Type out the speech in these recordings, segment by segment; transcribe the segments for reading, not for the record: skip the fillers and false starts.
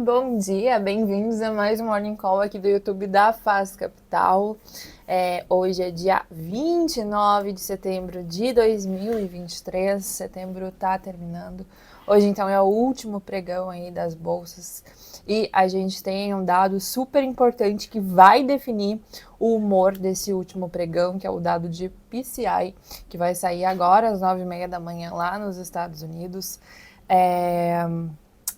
bom dia, bem-vindos a mais um Morning Call aqui do YouTube da Fast Capital. Hoje é dia 29 de setembro de 2023, setembro tá terminando. Hoje então é o último pregão aí das bolsas e a gente tem um dado super importante que vai definir o humor desse último pregão, que é o dado de PCI, que vai sair agora às 9h30 da manhã lá nos Estados Unidos.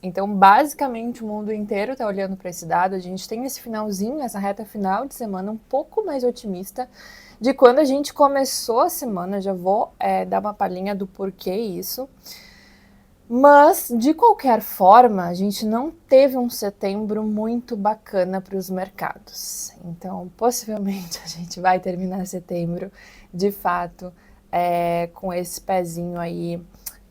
Então, basicamente, o mundo inteiro está olhando para esse dado. A gente tem esse finalzinho, essa reta final de semana um pouco mais otimista de quando a gente começou a semana. Já vou dar uma palhinha do porquê isso. Mas, de qualquer forma, a gente não teve um setembro muito bacana para os mercados. Então, possivelmente, a gente vai terminar setembro, de fato, com esse pezinho aí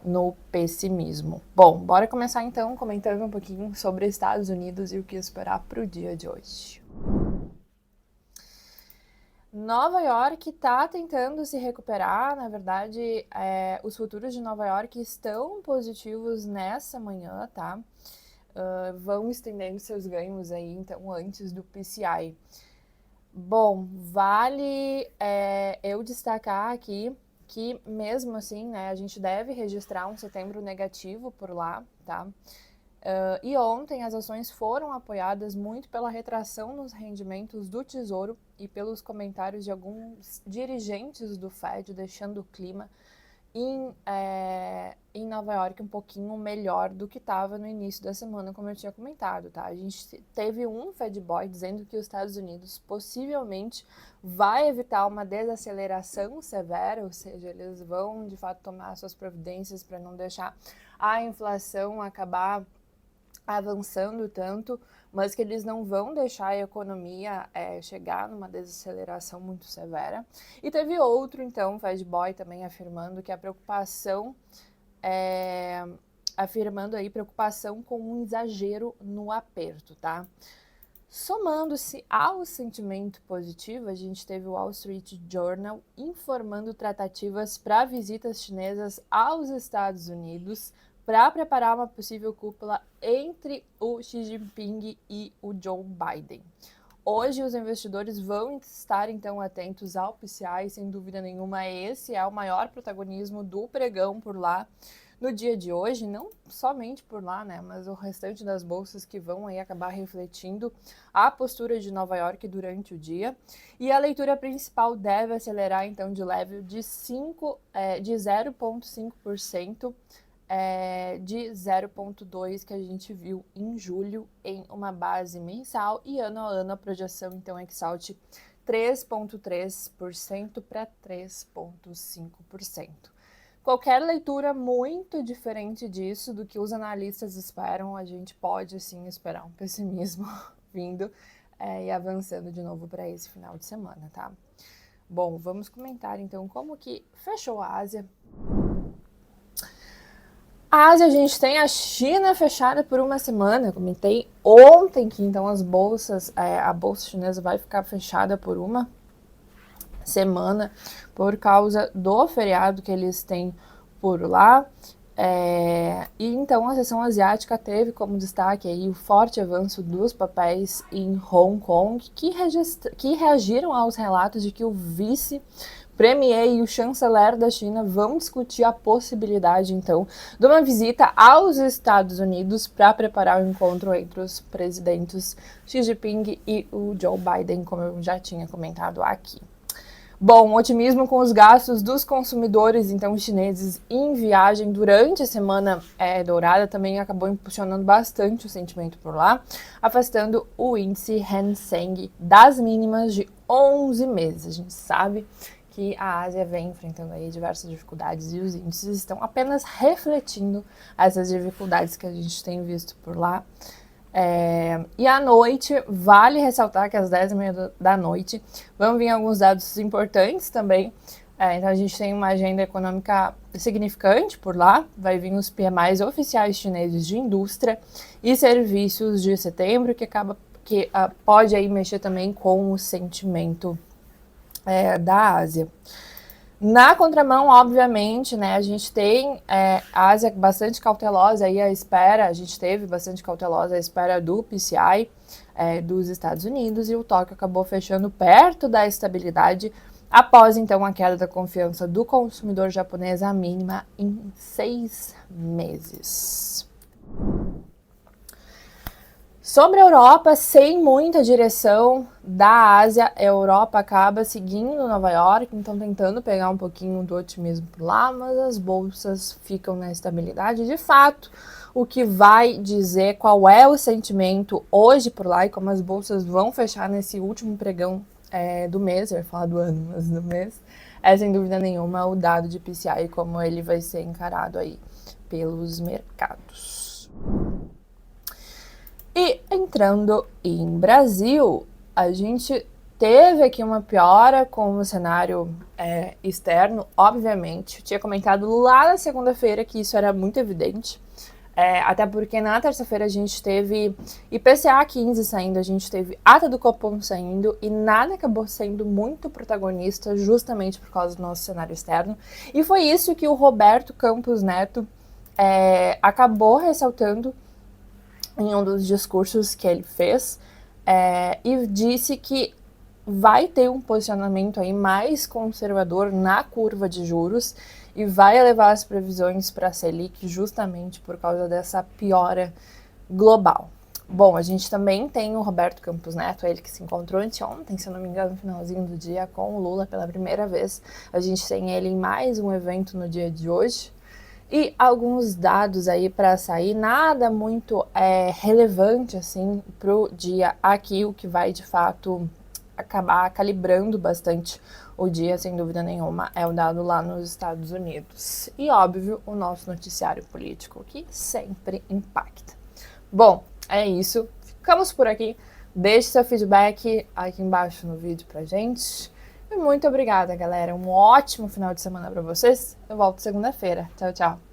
no pessimismo. Bom, bora começar então comentando um pouquinho sobre Estados Unidos e o que esperar para o dia de hoje. Nova York está tentando se recuperar, na verdade, os futuros de Nova York estão positivos nessa manhã, tá? Vão estendendo seus ganhos aí, então, antes do PCI. Bom, vale eu destacar aqui que mesmo assim, né, a gente deve registrar um setembro negativo por lá, tá? E ontem as ações foram apoiadas muito pela retração nos rendimentos do Tesouro e pelos comentários de alguns dirigentes do Fed, deixando o clima em Nova York um pouquinho melhor do que estava no início da semana, como eu tinha comentado, tá? A gente teve um Fed Boy dizendo que os Estados Unidos possivelmente vai evitar uma desaceleração severa, ou seja, eles vão de fato tomar suas providências para não deixar a inflação acabar avançando tanto, mas que eles não vão deixar a economia chegar numa desaceleração muito severa. E teve outro, então, Fed Boy também afirmando que a preocupação preocupação com um exagero no aperto, tá? Somando-se ao sentimento positivo, a gente teve o Wall Street Journal informando tratativas para visitas chinesas aos Estados Unidos para preparar uma possível cúpula entre o Xi Jinping e o Joe Biden. Hoje os investidores vão estar então atentos ao PCI, sem dúvida nenhuma esse é o maior protagonismo do pregão por lá no dia de hoje, não somente por lá, né, mas o restante das bolsas que vão aí acabar refletindo a postura de Nova York durante o dia. E a leitura principal deve acelerar então de leve de 0,5%, de 0,2% que a gente viu em julho em uma base mensal, e ano a ano a projeção então é que salte 3,3% para 3,5%. Qualquer leitura muito diferente disso, do que os analistas esperam, a gente pode sim esperar um pessimismo vindo e avançando de novo para esse final de semana, tá? Bom, vamos comentar então como que fechou a Ásia. A Ásia, a gente tem a China fechada por uma semana. Eu comentei ontem que então as bolsas, a bolsa chinesa vai ficar fechada por uma semana por causa do feriado que eles têm por lá. E então a seção asiática teve como destaque aí o forte avanço dos papéis em Hong Kong, que reagiram aos relatos de que o vice-premier e o chanceler da China vão discutir a possibilidade, então, de uma visita aos Estados Unidos para preparar o encontro entre os presidentes Xi Jinping e o Joe Biden, como eu já tinha comentado aqui. Bom, otimismo com os gastos dos consumidores, então, chineses em viagem durante a semana dourada também acabou impulsionando bastante o sentimento por lá, afastando o índice Hang Seng das mínimas de 11 meses. A gente sabe que a Ásia vem enfrentando aí diversas dificuldades e os índices estão apenas refletindo essas dificuldades que a gente tem visto por lá. E à noite, vale ressaltar que às 10h30 da noite vão vir alguns dados importantes também. Então a gente tem uma agenda econômica significante por lá, vai vir os PMIs oficiais chineses de indústria e serviços de setembro, que pode aí mexer também com o sentimento da Ásia. Na contramão, obviamente, né, a gente tem a Ásia bastante cautelosa aí à espera, a gente teve bastante cautelosa à espera do PCI dos Estados Unidos, e o Tóquio acabou fechando perto da estabilidade após, então, a queda da confiança do consumidor japonês à mínima em 6 meses. Sobre a Europa, sem muita direção da Ásia, a Europa acaba seguindo Nova York, então tentando pegar um pouquinho do otimismo por lá, mas as bolsas ficam na estabilidade. De fato, o que vai dizer qual é o sentimento hoje por lá e como as bolsas vão fechar nesse último pregão do mês, eu ia falar do ano, mas do mês, é sem dúvida nenhuma o dado de PCI e como ele vai ser encarado aí pelos mercados. E entrando em Brasil, a gente teve aqui uma piora com o cenário externo, obviamente. Eu tinha comentado lá na segunda-feira que isso era muito evidente, até porque na terça-feira a gente teve IPCA 15 saindo, a gente teve ata do Copom saindo, e nada acabou sendo muito protagonista justamente por causa do nosso cenário externo. E foi isso que o Roberto Campos Neto acabou ressaltando em um dos discursos que ele fez, e disse que vai ter um posicionamento aí mais conservador na curva de juros e vai elevar as previsões para a Selic justamente por causa dessa piora global. Bom, a gente também tem o Roberto Campos Neto, ele que se encontrou anteontem, se eu não me engano, no finalzinho do dia, com o Lula pela primeira vez. A gente tem ele em mais um evento no dia de hoje. E alguns dados aí para sair, nada muito relevante assim pro dia aqui, o que vai de fato acabar calibrando bastante o dia, sem dúvida nenhuma, é o dado lá nos Estados Unidos. E óbvio, o nosso noticiário político, que sempre impacta. Bom, é isso. Ficamos por aqui. Deixe seu feedback aqui embaixo no vídeo pra gente. E muito obrigada, galera. Um ótimo final de semana para vocês. Eu volto segunda-feira. Tchau, tchau.